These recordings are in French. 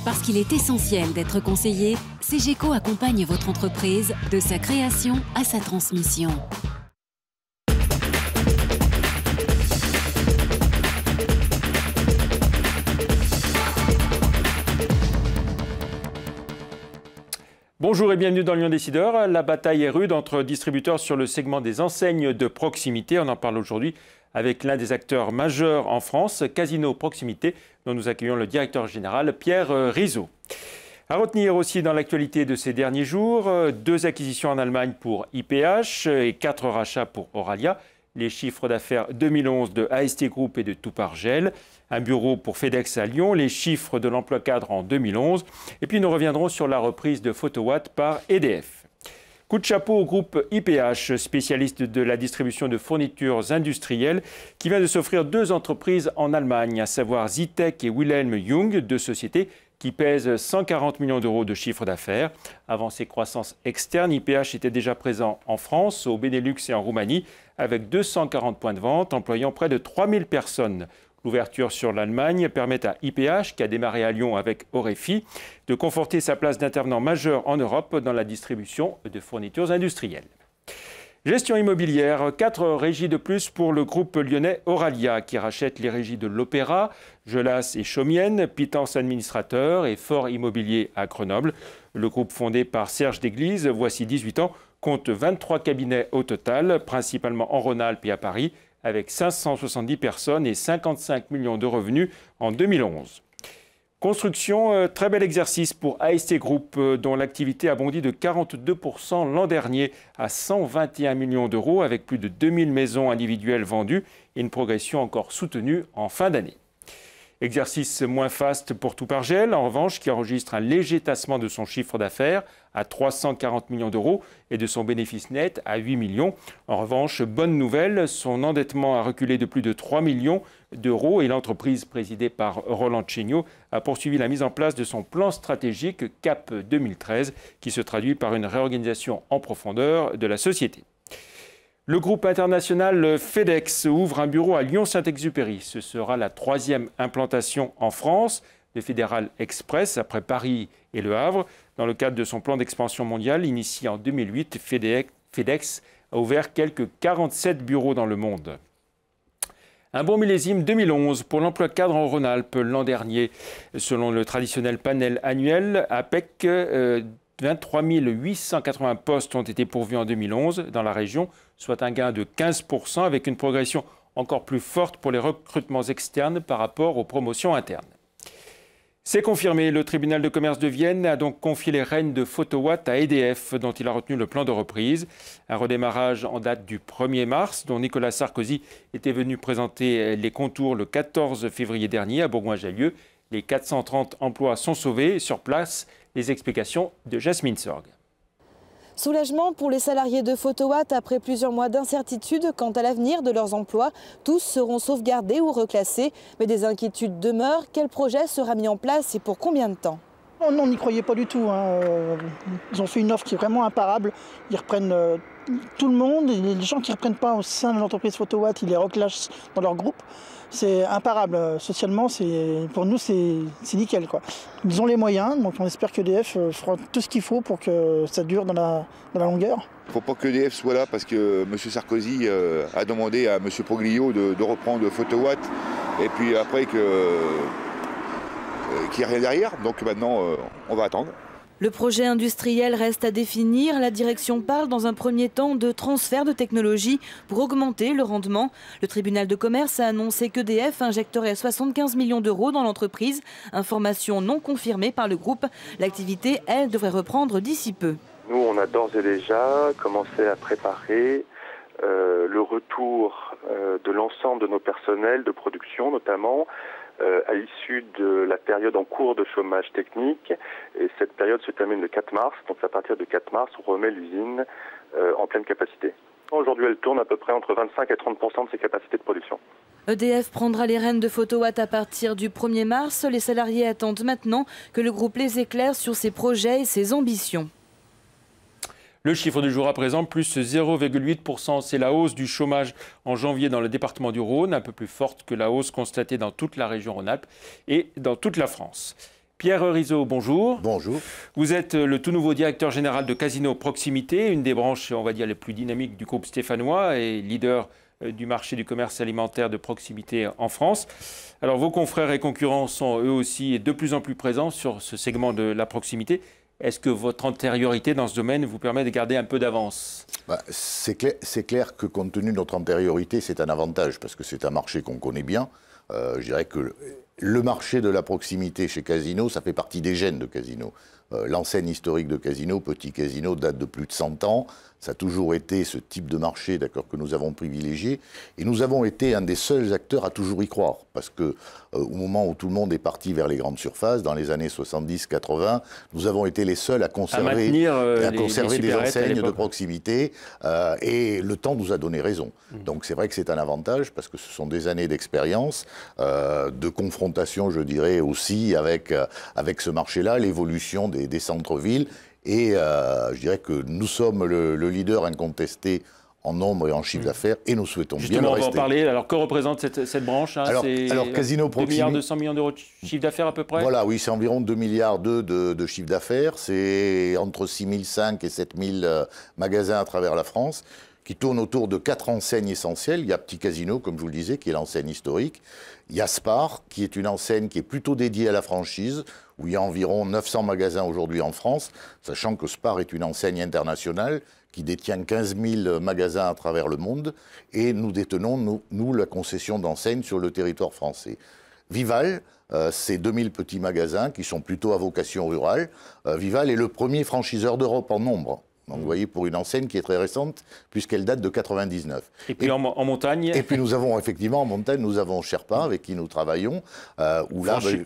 Parce qu'il est essentiel d'être conseillé, CGECO accompagne votre entreprise de sa création à sa transmission. Bonjour et bienvenue dans Lyon Décideur. La bataille est rude entre distributeurs sur le segment des enseignes de proximité. On en parle aujourd'hui avec l'un des acteurs majeurs en France, Casino Proximité, dont nous accueillons le directeur général Pierre Rizzo. À retenir aussi dans l'actualité de ces derniers jours, 2 acquisitions en Allemagne pour IPH et 4 rachats pour Oralia. Les chiffres d'affaires 2011 de AST Group et de Toupargel. Un bureau pour FedEx à Lyon, les chiffres de l'emploi cadre en 2011. Et puis nous reviendrons sur la reprise de Photowatt par EDF. Coup de chapeau au groupe IPH, spécialiste de la distribution de fournitures industrielles, qui vient de s'offrir 2 entreprises en Allemagne, à savoir Zitech et Wilhelm Jung, 2 sociétés qui pèsent 140 millions d'euros de chiffre d'affaires. Avant ses croissances externes, IPH était déjà présent en France, au Benelux et en Roumanie, avec 240 points de vente, employant près de 3000 personnes. L'ouverture sur l'Allemagne permet à IPH, qui a démarré à Lyon avec Orefi, de conforter sa place d'intervenant majeur en Europe dans la distribution de fournitures industrielles. Gestion immobilière, 4 régies de plus pour le groupe lyonnais Oralia, qui rachète les régies de l'Opéra, Gelas et Chaumienne, Pitance Administrateur et Fort Immobilier à Grenoble. Le groupe fondé par Serge Déglise, voici 18 ans, compte 23 cabinets au total, principalement en Rhône-Alpes et à Paris, avec 570 personnes et 55 millions de revenus en 2011. Construction, très bel exercice pour AST Group, dont l'activité a bondi de 42% l'an dernier à 121 millions d'euros, avec plus de 2000 maisons individuelles vendues et une progression encore soutenue en fin d'année. Exercice moins faste pour Toupargel, en revanche, qui enregistre un léger tassement de son chiffre d'affaires à 340 millions d'euros et de son bénéfice net à 8 millions. En revanche, bonne nouvelle, son endettement a reculé de plus de 3 millions d'euros et l'entreprise présidée par Roland Chéniaud a poursuivi la mise en place de son plan stratégique CAP 2013 qui se traduit par une réorganisation en profondeur de la société. Le groupe international FedEx ouvre un bureau à Lyon-Saint-Exupéry. Ce sera la 3e implantation en France de Fédéral Express après Paris et Le Havre. Dans le cadre de son plan d'expansion mondiale initié en 2008, FedEx a ouvert quelques 47 bureaux dans le monde. Un bon millésime 2011 pour l'emploi cadre en Rhône-Alpes l'an dernier. Selon le traditionnel panel annuel APEC, 23 880 postes ont été pourvus en 2011 dans la région, soit un gain de 15% avec une progression encore plus forte pour les recrutements externes par rapport aux promotions internes. C'est confirmé, le tribunal de commerce de Vienne a donc confié les rênes de Photowatt à EDF, dont il a retenu le plan de reprise. Un redémarrage en date du 1er mars, dont Nicolas Sarkozy était venu présenter les contours le 14 février dernier à Bourgoin-Jallieu. Les 430 emplois sont sauvés. Sur place, les explications de Jasmine Sorg. Soulagement pour les salariés de Photowatt après plusieurs mois d'incertitude quant à l'avenir de leurs emplois. Tous seront sauvegardés ou reclassés, mais des inquiétudes demeurent. Quel projet sera mis en place et pour combien de temps ? On n'y croyait pas du tout. Ils ont fait une offre qui est vraiment imparable. Ils reprennent tout le monde. Et les gens qui ne reprennent pas au sein de l'entreprise Photowatt, ils les reclassent dans leur groupe. C'est imparable. Socialement, pour nous, c'est nickel, quoi. Ils ont les moyens, donc on espère qu'EDF fera tout ce qu'il faut pour que ça dure dans la longueur. Il ne faut pas que EDF soit là parce que M. Sarkozy a demandé à M. Poglio de reprendre Photowatt et puis après qu'il n'y a rien derrière. Donc maintenant, on va attendre. Le projet industriel reste à définir. La direction parle dans un premier temps de transfert de technologie pour augmenter le rendement. Le tribunal de commerce a annoncé qu'EDF injecterait 75 millions d'euros dans l'entreprise. Information non confirmée par le groupe. L'activité, elle, devrait reprendre d'ici peu. Nous, on a d'ores et déjà commencé à préparer le retour de l'ensemble de nos personnels de production, notamment, à l'issue de la période en cours de chômage technique. Et cette période se termine le 4 mars. Donc à partir du 4 mars, on remet l'usine en pleine capacité. Aujourd'hui, elle tourne à peu près entre 25 et 30% de ses capacités de production. EDF prendra les rênes de Photowatt à partir du 1er mars. Les salariés attendent maintenant que le groupe les éclaire sur ses projets et ses ambitions. Le chiffre du jour à présent, plus 0,8%. C'est la hausse du chômage en janvier dans le département du Rhône, un peu plus forte que la hausse constatée dans toute la région Rhône-Alpes et dans toute la France. Pierre Rizzo, bonjour. Bonjour. Vous êtes le tout nouveau directeur général de Casino Proximité, une des branches, on va dire, les plus dynamiques du groupe stéphanois et leader du marché du commerce alimentaire de proximité en France. Alors, vos confrères et concurrents sont eux aussi de plus en plus présents sur ce segment de la proximité. Est-ce que votre antériorité dans ce domaine vous permet de garder un peu d'avance? C'est clair que compte tenu de notre antériorité, c'est un avantage parce que c'est un marché qu'on connaît bien. Je dirais que le marché de la proximité chez Casino, ça fait partie des gènes de Casino. L'enseigne historique de Casino, Petit Casino, date de plus de 100 ans. Ça a toujours été ce type de marché, d'accord, que nous avons privilégié. Et nous avons été un des seuls acteurs à toujours y croire. Parce que au moment où tout le monde est parti vers les grandes surfaces, dans les années 70-80, nous avons été les seuls à conserver, des enseignes de proximité. Et le temps nous a donné raison. Donc c'est vrai que c'est un avantage parce que ce sont des années d'expérience, de confrontation, je dirais, aussi avec ce marché-là, l'évolution des centres-villes. Et je dirais que nous sommes le leader incontesté en nombre et en chiffre d'affaires et nous souhaitons bien le rester. Justement, on va en parler. Alors, que représente cette branche, hein? Alors, Casino Proximité, 2 milliards 200 millions d'euros de chiffre d'affaires à peu près? Voilà, oui, c'est environ 2 milliards de chiffre d'affaires. C'est entre 6 500 et 7 000 magasins à travers la France qui tournent autour de 4 enseignes essentielles. Il y a Petit Casino, comme je vous le disais, qui est l'enseigne historique. Il y a Spar, qui est une enseigne qui est plutôt dédiée à la franchise, où il y a environ 900 magasins aujourd'hui en France, sachant que Spar est une enseigne internationale qui détient 15 000 magasins à travers le monde, et nous détenons, nous la concession d'enseignes sur le territoire français. Vival, c'est 2000 petits magasins qui sont plutôt à vocation rurale. Vival est le premier franchiseur d'Europe en nombre. Donc vous voyez, pour une enseigne qui est très récente, puisqu'elle date de 99. Et puis en montagne? Et puis nous avons effectivement en montagne, nous avons Sherpa avec qui nous travaillons.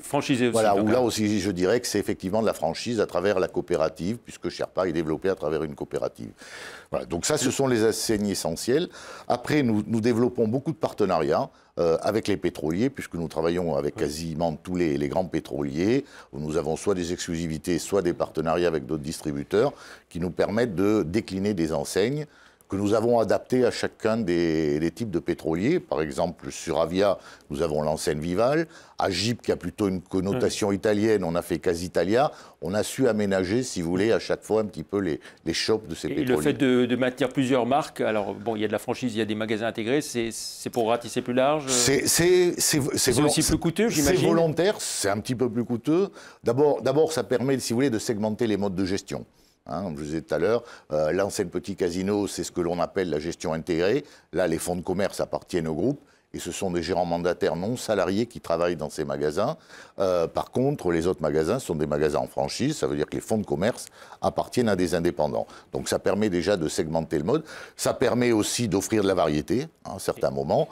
Franchisé aussi. Voilà, où là aussi je dirais que c'est effectivement de la franchise à travers la coopérative, puisque Sherpa est développé à travers une coopérative. Voilà, donc ça, ce sont les enseignes essentielles. Après, nous développons beaucoup de partenariats avec les pétroliers, puisque nous travaillons avec quasiment tous les grands pétroliers, où nous avons soit des exclusivités, soit des partenariats avec d'autres distributeurs, qui nous permettent de décliner des enseignes que nous avons adaptées à chacun des types de pétroliers. Par exemple, sur Avia, nous avons l'enseigne Vival. À Gip, qui a plutôt une connotation italienne, on a fait Casitalia. On a su aménager, si vous voulez, à chaque fois un petit peu les shops de ces pétroliers. Et le fait de maintenir plusieurs marques, alors bon, il y a de la franchise, il y a des magasins intégrés, c'est pour ratisser plus large? C'est aussi plus coûteux, j'imagine? C'est volontaire, c'est un petit peu plus coûteux. D'abord, ça permet, si vous voulez, de segmenter les modes de gestion. Comme je vous disais tout à l'heure, l'enseigne Petit Casino, c'est ce que l'on appelle la gestion intégrée. Là, les fonds de commerce appartiennent au groupe. Et ce sont des gérants mandataires non salariés qui travaillent dans ces magasins. Par contre, les autres magasins sont des magasins en franchise. Ça veut dire que les fonds de commerce appartiennent à des indépendants. Donc ça permet déjà de segmenter le mode. Ça permet aussi d'offrir de la variété à un certain moment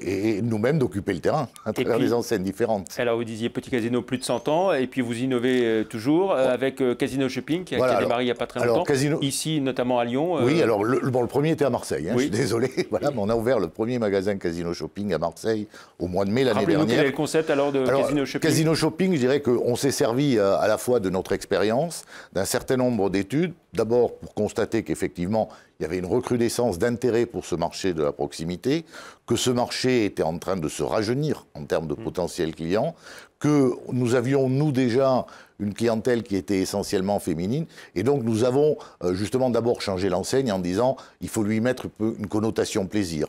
et nous-mêmes d'occuper le terrain à travers des enseignes différentes. Alors vous disiez Petit Casino, plus de 100 ans. Et puis vous innovez toujours avec Casino Shopping qui a démarré il n'y a pas très longtemps. Ici, notamment à Lyon. Oui, alors le premier était à Marseille. Oui. Je suis désolé. Voilà, mais on a ouvert le premier magasin Casino Shopping à Marseille au mois de mai l'année dernière. Quel est le concept alors de Casino Shopping? Casino Shopping, je dirais qu'on s'est servi à la fois de notre expérience, d'un certain nombre d'études. D'abord pour constater qu'effectivement, il y avait une recrudescence d'intérêt pour ce marché de la proximité, que ce marché était en train de se rajeunir en termes de potentiels clients, que nous avions, nous déjà, une clientèle qui était essentiellement féminine. Et donc nous avons justement d'abord changé l'enseigne en disant il faut lui mettre une connotation plaisir.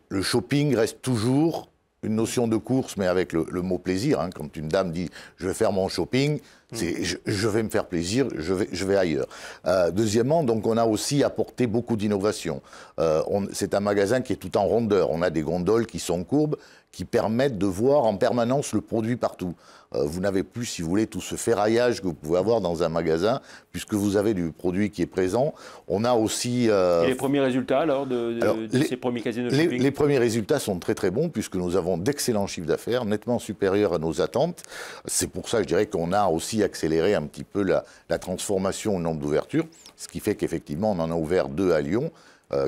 Le shopping reste toujours une notion de course, mais avec le mot plaisir. Quand une dame dit « je vais faire mon shopping », c'est je vais me faire plaisir, je vais ailleurs. Deuxièmement, donc on a aussi apporté beaucoup d'innovation. C'est un magasin qui est tout en rondeur. On a des gondoles qui sont courbes, qui permettent de voir en permanence le produit partout. Vous n'avez plus, si vous voulez, tout ce ferraillage que vous pouvez avoir dans un magasin, puisque vous avez du produit qui est présent. On a aussi... Et les premiers résultats, alors, de ces premiers casinos de shopping? Les premiers résultats sont très très bons, puisque nous avons d'excellents chiffres d'affaires, nettement supérieurs à nos attentes. C'est pour ça, je dirais, qu'on a aussi accéléré un petit peu la transformation au nombre d'ouvertures, ce qui fait qu'effectivement, on en a ouvert 2 à Lyon,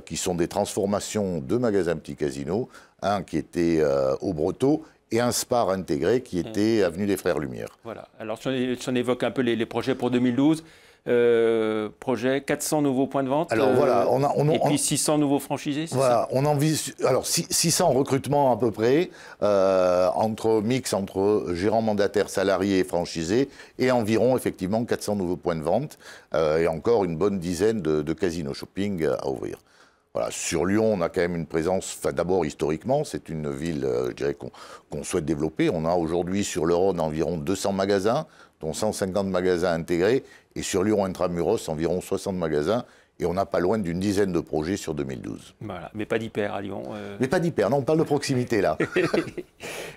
qui sont des transformations de magasins Petit Casino, un qui était au Breteau, et un Spar intégré qui était avenue des Frères Lumière. Voilà. Alors, si on évoque un peu les projets pour 2012, projet, 400 nouveaux points de vente. Alors voilà, et puis 600 nouveaux franchisés, c'est voilà, ça? on en vise, alors 600 recrutements à peu près, entre gérants mandataires, salariés et franchisés, et environ effectivement 400 nouveaux points de vente, et encore une bonne dizaine de casinos shopping à ouvrir. Voilà, sur Lyon, on a quand même une présence, d'abord historiquement, c'est une ville, je dirais, qu'on souhaite développer. On a aujourd'hui sur le Rhône environ 200 magasins, dont 150 magasins intégrés, et sur Lyon intramuros, environ 60 magasins. Et on n'a pas loin d'une dizaine de projets sur 2012. Voilà, mais pas d'hyper à Lyon. Mais pas d'hyper, non, on parle de proximité là.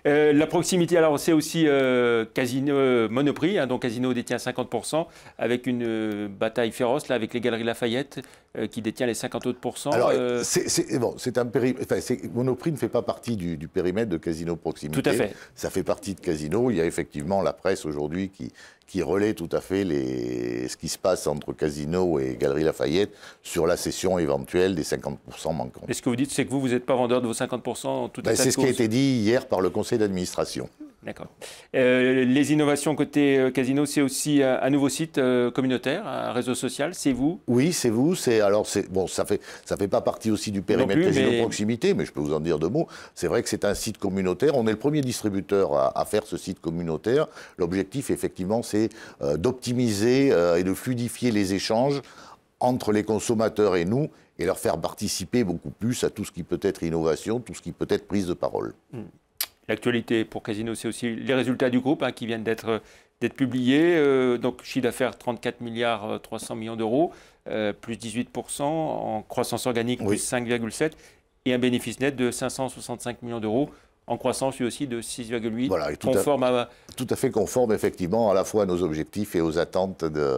La proximité, alors c'est aussi Casino Monoprix, hein, dont Casino détient 50%, avec une bataille féroce là, avec les Galeries Lafayette qui détient les 50 autres pourcents. Alors, c'est un périmètre. Enfin, Monoprix ne fait pas partie du périmètre de Casino Proximité. Tout à fait. Ça fait partie de Casino. Il y a effectivement la presse aujourd'hui qui relaie tout à fait ce qui se passe entre Casino et Galeries Lafayette sur la cession éventuelle des 50% manquants. Et ce que vous dites, c'est que vous n'êtes pas vendeur de vos 50% en tout état de cause. C'est ce qui a été dit hier par le conseil d'administration. D'accord. Les innovations côté Casino, c'est aussi un nouveau site communautaire, un réseau social, c'est vous? Oui, c'est vous. Bon, ça fait pas partie aussi du périmètre Casino Proximité, mais je peux vous en dire deux mots. C'est vrai que c'est un site communautaire. On est le premier distributeur à faire ce site communautaire. L'objectif, effectivement, c'est d'optimiser et de fluidifier les échanges entre les consommateurs et nous, et leur faire participer beaucoup plus à tout ce qui peut être innovation, tout ce qui peut être prise de parole. L'actualité pour Casino, c'est aussi les résultats du groupe qui viennent d'être publiés. Donc, chiffre d'affaires 34 milliards 300 millions d'euros, plus 18%, en croissance organique, plus 5,7%, et un bénéfice net de 565 millions d'euros, en croissance lui aussi de 6,8%, voilà, tout à fait conforme effectivement à la fois à nos objectifs et aux attentes de...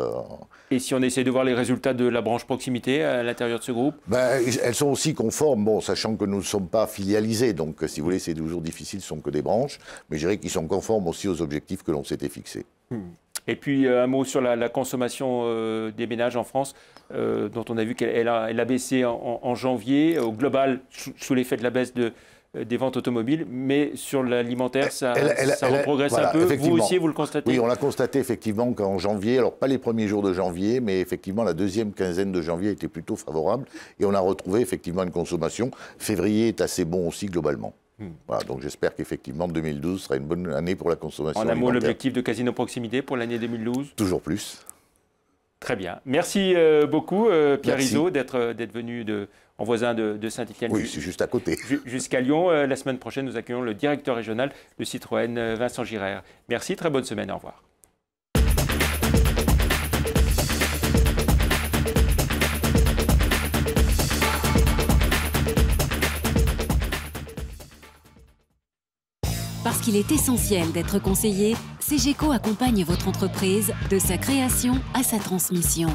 Et si on essaie de voir les résultats de la branche proximité à l'intérieur de ce groupe? Elles sont aussi conformes, bon, sachant que nous ne sommes pas filialisés, donc si vous voulez c'est toujours difficile, ce ne sont que des branches, mais je dirais qu'ils sont conformes aussi aux objectifs que l'on s'était fixés. Et puis un mot sur la consommation des ménages en France, dont on a vu qu'elle a baissé en janvier, au global, sous l'effet de la baisse des ventes automobiles, mais sur l'alimentaire, ça reprogresse un peu. Vous aussi, vous le constatez? Oui, on l'a constaté effectivement qu'en janvier, alors pas les premiers jours de janvier, mais effectivement la deuxième quinzaine de janvier était plutôt favorable et on a retrouvé effectivement une consommation. Février est assez bon aussi globalement. Voilà, donc j'espère qu'effectivement 2012 sera une bonne année pour la consommation alimentaire. En un mot, l'objectif de Casino Proximité pour l'année 2012? Toujours plus. Très bien. Merci beaucoup Pierre Rizot d'être venu en voisin de Saint-Étienne. Oui, c'est juste à côté. Jusqu'à Lyon. La semaine prochaine, nous accueillons le directeur régional de Citroën, Vincent Girard. Merci, très bonne semaine. Au revoir. Parce qu'il est essentiel d'être conseillé, CGECO accompagne votre entreprise de sa création à sa transmission.